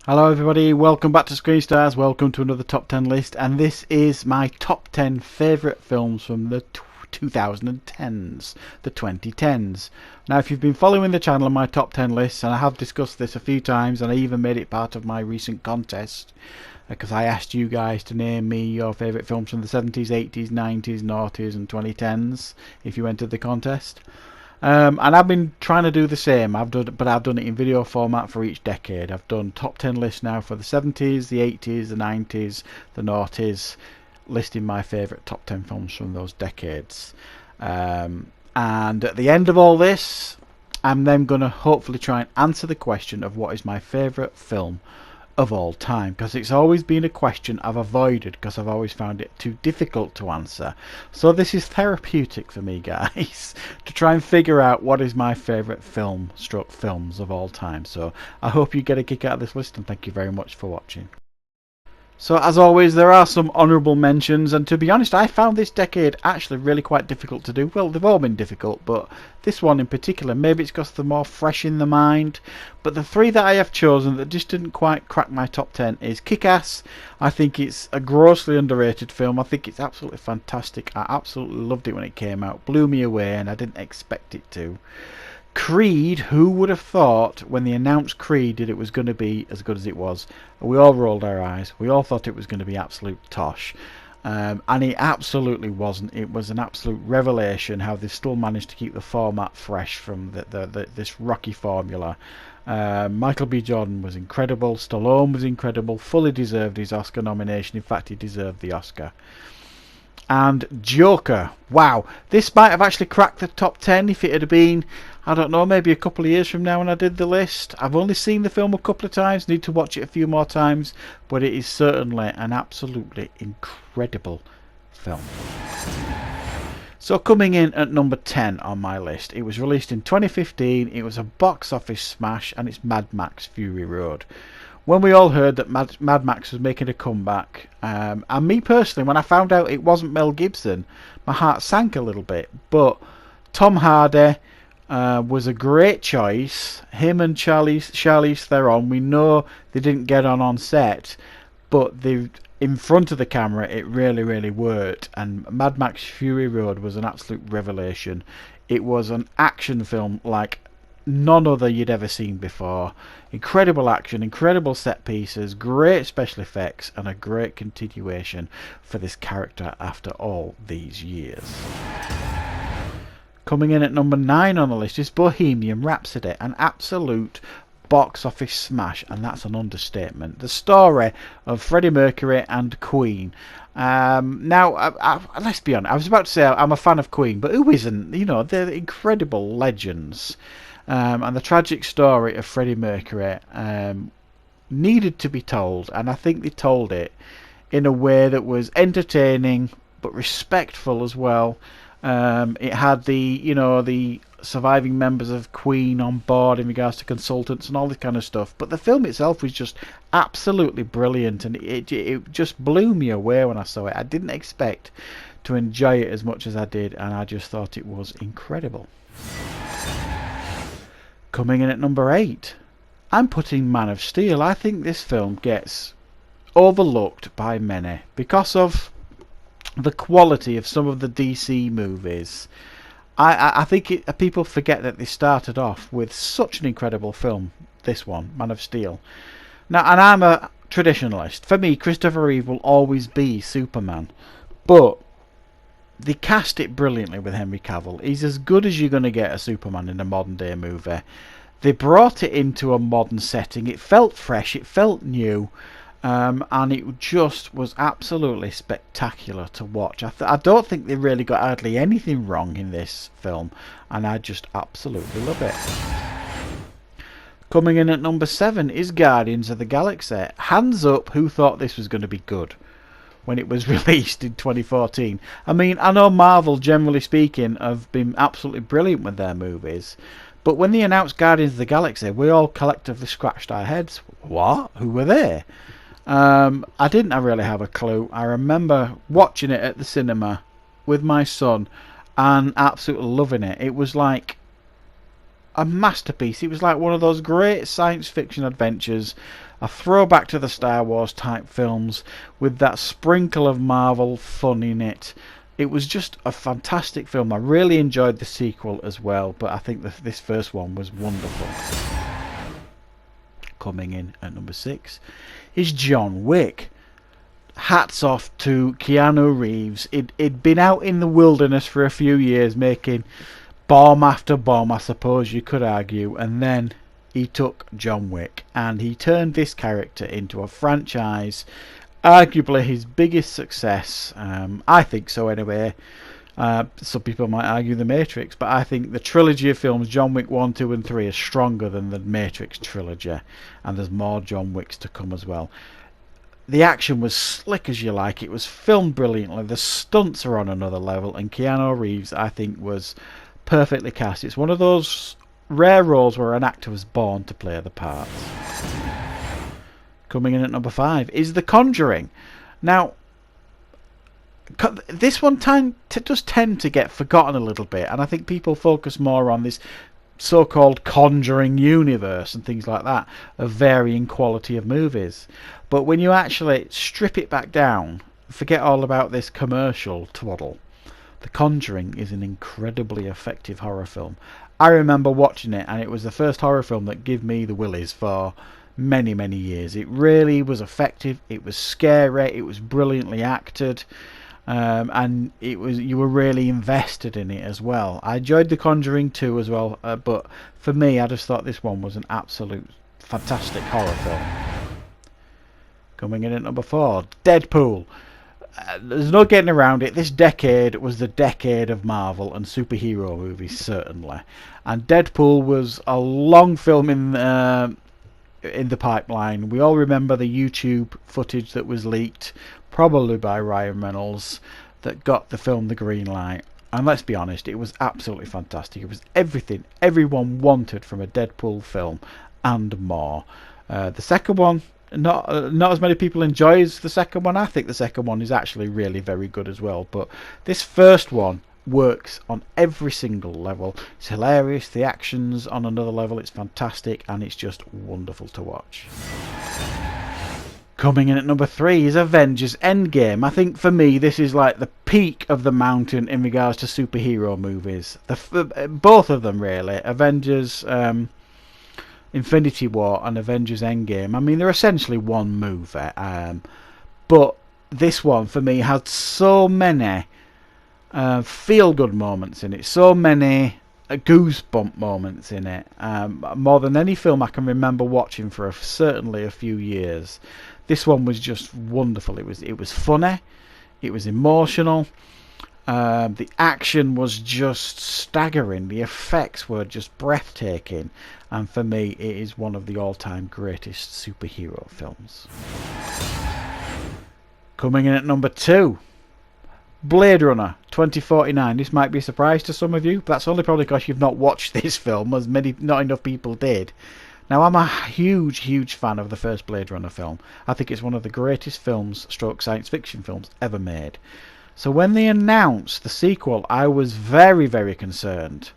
Hello everybody, welcome back to Screen Stars, welcome to another top 10 list, and this is my top 10 favourite films from the 2010s, the 2010s. Now if you've been following the channel and my top 10 lists, and I have discussed this a few times and I even made it part of my recent contest, because I asked you guys to name me your favourite films from the 70s, 80s, 90s, noughties and 2010s if you entered the contest. And I've been trying to do the same. I've done it in video format for each decade. I've done top 10 lists now for the 70s, the 80s, the 90s, the noughties, listing my favourite top 10 films from those decades. And at the end of all this, I'm then going to hopefully try and answer the question of what is my favourite film of all time, because it's always been a question I've avoided because I've always found it too difficult to answer. So this is therapeutic for me, guys, to try and figure out what is my favourite films of all time. So I hope you get a kick out of this list, and thank you very much for watching. So as always, there are some honourable mentions, and to be honest, I found this decade actually really quite difficult to do. Well, they've all been difficult, but this one in particular, maybe it's because they're more fresh in the mind. But the three that I have chosen that just didn't quite crack my top 10 is Kick-Ass. I think it's a grossly underrated film. I think it's absolutely fantastic. I absolutely loved it when it came out. Blew me away, and I didn't expect it to. Creed, who would have thought when they announced Creed that it was going to be as good as it was? We all rolled our eyes. We all thought it was going to be absolute tosh. And it absolutely wasn't. It was an absolute revelation how they still managed to keep the format fresh from this Rocky formula. Michael B. Jordan was incredible. Stallone was incredible. Fully deserved his Oscar nomination. In fact, he deserved the Oscar. And Joker, wow, this might have actually cracked the top 10 if it had been, I don't know, maybe a couple of years from now when I did the list. I've only seen the film a couple of times, need to watch it a few more times, but it is certainly an absolutely incredible film. So coming in at number 10 on my list, it was released in 2015, it was a box office smash, and it's Mad Max Fury Road. When we all heard that Mad Max was making a comeback, and me personally, when I found out it wasn't Mel Gibson, my heart sank a little bit. But Tom Hardy was a great choice. Him and Charlize Theron, we know they didn't get on set, but in front of the camera it really worked. And Mad Max Fury Road was an absolute revelation. It was an action film like none other you'd ever seen before. Incredible action, incredible set pieces, great special effects, and a great continuation for this character after all these years. Coming in at number 9 on the list is Bohemian Rhapsody, an absolute box office smash, and that's an understatement. The story of Freddie Mercury and Queen. Now, let's be honest, I was about to say I'm a fan of Queen, but who isn't? You know, they're incredible legends. And the tragic story of Freddie Mercury needed to be told, and I think they told it in a way that was entertaining but respectful as well. It had the surviving members of Queen on board in regards to consultants and all this kind of stuff, but the film itself was just absolutely brilliant, and it just blew me away when I saw it. I didn't expect to enjoy it as much as I did, and I just thought it was incredible. Coming in at number 8, I'm putting Man of Steel. I think this film gets overlooked by many because of the quality of some of the DC movies. I think people forget that they started off with such an incredible film, this one, Man of Steel. Now, and I'm a traditionalist. For me, Christopher Reeve will always be Superman, but they cast it brilliantly with Henry Cavill. He's as good as you're going to get a Superman in a modern day movie. They brought it into a modern setting. It felt fresh, it felt new, and it just was absolutely spectacular to watch. I don't think they really got hardly anything wrong in this film, and I just absolutely love it. Coming in at number 7 is Guardians of the Galaxy. Hands up who thought this was going to be good when it was released in 2014. I mean, I know Marvel, generally speaking, have been absolutely brilliant with their movies, but when they announced Guardians of the Galaxy, we all collectively scratched our heads. What? Who were they? I didn't really have a clue. I remember watching it at the cinema with my son and absolutely loving it. It was like a masterpiece. It was like one of those great science fiction adventures, a throwback to the Star Wars type films with that sprinkle of Marvel fun in it. It was just a fantastic film. I really enjoyed the sequel as well, but I think this first one was wonderful. Coming in at number 6 is John Wick. Hats off to Keanu Reeves. He'd been out in the wilderness for a few years making bomb after bomb, I suppose you could argue, and then he took John Wick and he turned this character into a franchise, arguably his biggest success. I think so anyway. Some people might argue The Matrix, but I think the trilogy of films John Wick 1, 2 and 3 are stronger than the Matrix trilogy, and there's more John Wicks to come as well. The action was slick as you like. It was filmed brilliantly. The stunts are on another level, and Keanu Reeves, I think, was perfectly cast. It's one of those rare roles where an actor was born to play the part. Coming in at number 5 is The Conjuring. Now, this one does tend to get forgotten a little bit, and I think people focus more on this so-called Conjuring universe and things like that of varying quality of movies. But when you actually strip it back down, forget all about this commercial twaddle, The Conjuring is an incredibly effective horror film. I remember watching it, and it was the first horror film that gave me the willies for many, many years. It really was effective. It was scary. It was brilliantly acted. And you were really invested in it as well. I enjoyed The Conjuring 2 as well, but for me, I just thought this one was an absolute fantastic horror film. Coming in at number 4, Deadpool. There's no getting around it. This decade was the decade of Marvel and superhero movies, certainly. And Deadpool was a long film in the pipeline. We all remember the YouTube footage that was leaked, probably by Ryan Reynolds, that got the film the green light. And let's be honest, it was absolutely fantastic. It was everything everyone wanted from a Deadpool film and more. The second one, not as many people enjoy as the second one. I think the second one is actually really very good as well. But this first one works on every single level. It's hilarious. The action's on another level. It's fantastic, and it's just wonderful to watch. Coming in at number 3 is Avengers Endgame. I think for me this is like the peak of the mountain in regards to superhero movies. Both of them really. Avengers Infinity War and Avengers Endgame. I mean, they're essentially one movie. But this one for me had so many feel-good moments in it. So many goosebump moments in it. More than any film I can remember watching for certainly a few years. This one was just wonderful. It was funny, it was emotional, the action was just staggering, the effects were just breathtaking, and for me it is one of the all-time greatest superhero films. Coming in at number 2, Blade Runner 2049. This might be a surprise to some of you, but that's only probably because you've not watched this film, as not enough people did. Now, I'm a huge fan of the first Blade Runner film. I think it's one of the greatest films, stroke science fiction films, ever made. So when they announced the sequel, I was very concerned.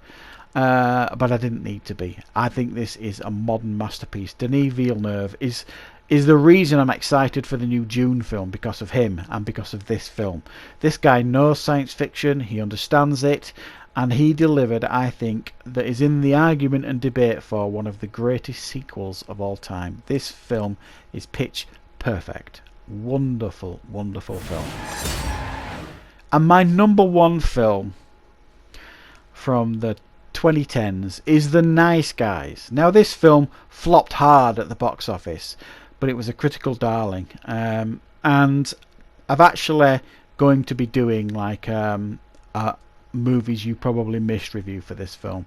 But I didn't need to be. I think this is a modern masterpiece. Denis Villeneuve is the reason I'm excited for the new Dune film, because of him and because of this film. This guy knows science fiction, he understands it, and he delivered, I think, that is in the argument and debate for one of the greatest sequels of all time. This film is pitch perfect. Wonderful film. And my number 1 film from the 2010s is The Nice Guys. Now, this film flopped hard at the box office, but it was a critical darling. And I've actually going to be doing like a movies you probably missed review for this film,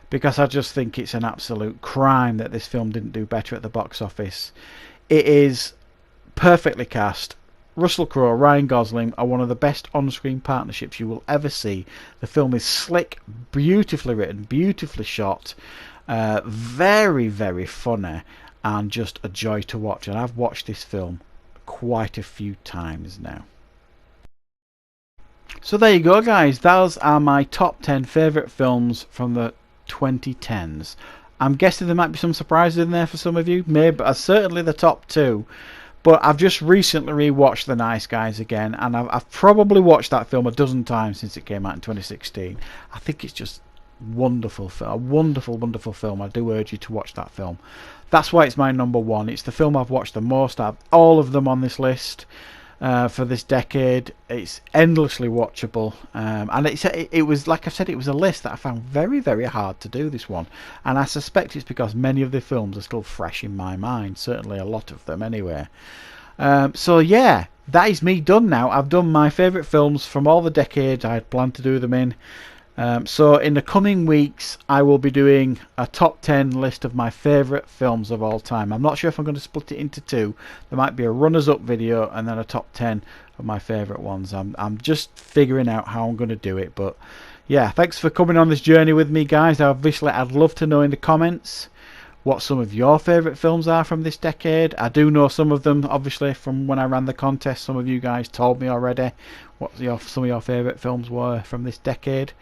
because I just think it's an absolute crime that this film didn't do better at the box office. It is perfectly cast. Russell Crowe, Ryan Gosling are one of the best on-screen partnerships you will ever see. The film is slick, beautifully written, beautifully shot, very funny, and just a joy to watch. And I've watched this film quite a few times now. So there you go, guys. Those are my top 10 favourite films from the 2010s. I'm guessing there might be some surprises in there for some of you, maybe, but certainly the top two. But I've just recently rewatched The Nice Guys again, and I've probably watched that film a dozen times since it came out in 2016. I think it's just wonderful, a wonderful, wonderful film. I do urge you to watch that film. That's why it's my number one. It's the film I've watched the most out of all of them on this list for this decade. It's endlessly watchable, and it was, like I said, it was a list that I found very, very hard to do, this one, and I suspect it's because many of the films are still fresh in my mind, certainly a lot of them anyway. So yeah, that is me done now. I've done my favourite films from all the decades I had planned to do them in. So in the coming weeks I will be doing a top 10 list of my favourite films of all time. I'm not sure if I'm going to split it into two. There might be a runners up video and then a top 10 of my favourite ones. I'm just figuring out how I'm going to do it, but yeah, thanks for coming on this journey with me, guys. Obviously I'd love to know in the comments what some of your favourite films are from this decade. I do know some of them, obviously, from when I ran the contest. Some of you guys told me already what some of your favourite films were from this decade.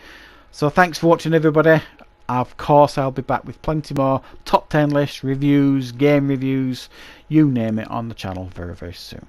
So thanks for watching, everybody. Of course, I'll be back with plenty more top 10 lists, reviews, game reviews, you name it, on the channel very, very soon.